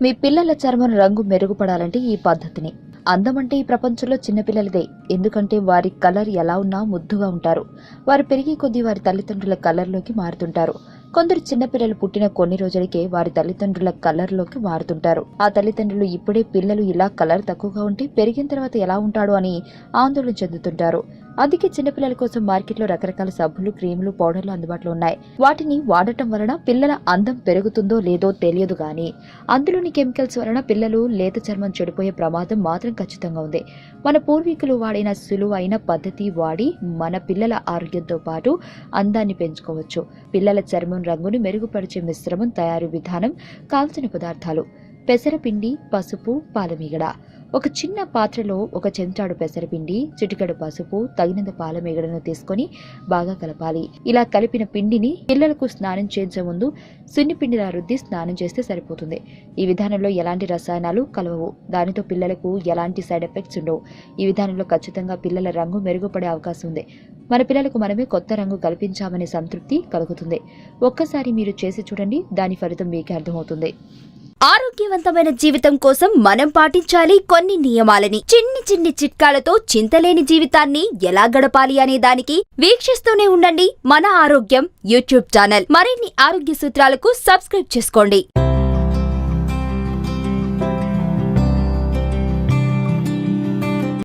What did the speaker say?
మీ పిల్లల చర్మం రంగు మెరుగుపడాలంటే ఈ పద్ధతిని. అందమంటే ఈ ప్రపంచంలో చిన్నపిల్లలదే. ఎందుకంటే వారి కలర్ ఎలా ఉన్నా ముద్దుగా ఉంటారు. వారు పెరిగే కొద్దీ వారి తల్లిదండ్రుల కలర్లోకి మారుతుంటారు. కొందరు చిన్నపిల్లలు పుట్టిన కొన్ని రోజులకే వారి తల్లిదండ్రుల కలర్లోకి మారుతుంటారు. ఆ తల్లిదండ్రులు ఇప్పుడే పిల్లలు ఇలా కలర్ తక్కువగా ఉంటే పెరిగిన తర్వాత ఎలా ఉంటాడు అని ఆందోళన చెందుతుంటారు. అందుకే చిన్నపిల్లల కోసం మార్కెట్లో రకరకాల సబ్బులు, క్రీములు, పౌడర్లు అందుబాటులో ఉన్నాయి. వాటిని వాడటం వలన పిల్లల అందం పెరుగుతుందో లేదో తెలియదు గాని అందులోని కెమికల్స్ వలన పిల్లలు లేత చర్మం చెడిపోయే ప్రమాదం మాత్రం ఖచ్చితంగా ఉంది. మన పూర్వీకులు వాడిన సులువైన పద్ధతి వాడి మన పిల్లల ఆరోగ్యంతో పాటు అందాన్ని పెంచుకోవచ్చు. పిల్లల చర్మం రంగును మెరుగుపరిచే మిశ్రమం తయారీ విధానం. కాల్చిన పదార్థాలు: పెసరపిండి, పసుపు, పాలమీగడ. ఒక చిన్న పాత్రలో ఒక చెంచాడు పెసరపిండి, చిటికెడు పసుపు, తగినంత పాలమీగడను తీసుకొని బాగా కలపాలి. ఇలా కలిపిన పిండిని పిల్లలకు స్నానం చేయించే ముందు సున్నిపిండిలా రుద్ది స్నానం చేస్తే సరిపోతుంది. ఈ విధానంలో ఎలాంటి రసాయనాలు కలవవు. దానితో పిల్లలకు ఎలాంటి సైడ్ ఎఫెక్ట్స్ ఉండవు. ఈ విధానంలో ఖచ్చితంగా పిల్లల రంగు మెరుగుపడే అవకాశం ఉంది. మన పిల్లలకు మనమే కొత్త రంగు కల్పించామనే సంతృప్తి కలుగుతుంది. ఒక్కసారి మీరు చేసి చూడండి, దాని ఫలితం మీకే అర్థమవుతుంది. ఆరోగ్యవంతమైన జీవితం కోసం మనం పాటించాలి కొన్ని నియమాలని. చిన్ని చిన్ని చిట్కాలతో చింతలేని జీవితాన్ని ఎలా గడపాలి అనే దానికి వీక్షిస్తూనే ఉండండి మన ఆరోగ్యం యూట్యూబ్ ఛానల్. మరిన్ని ఆరోగ్య సూత్రాలకు సబ్స్క్రైబ్ చేసుకోండి.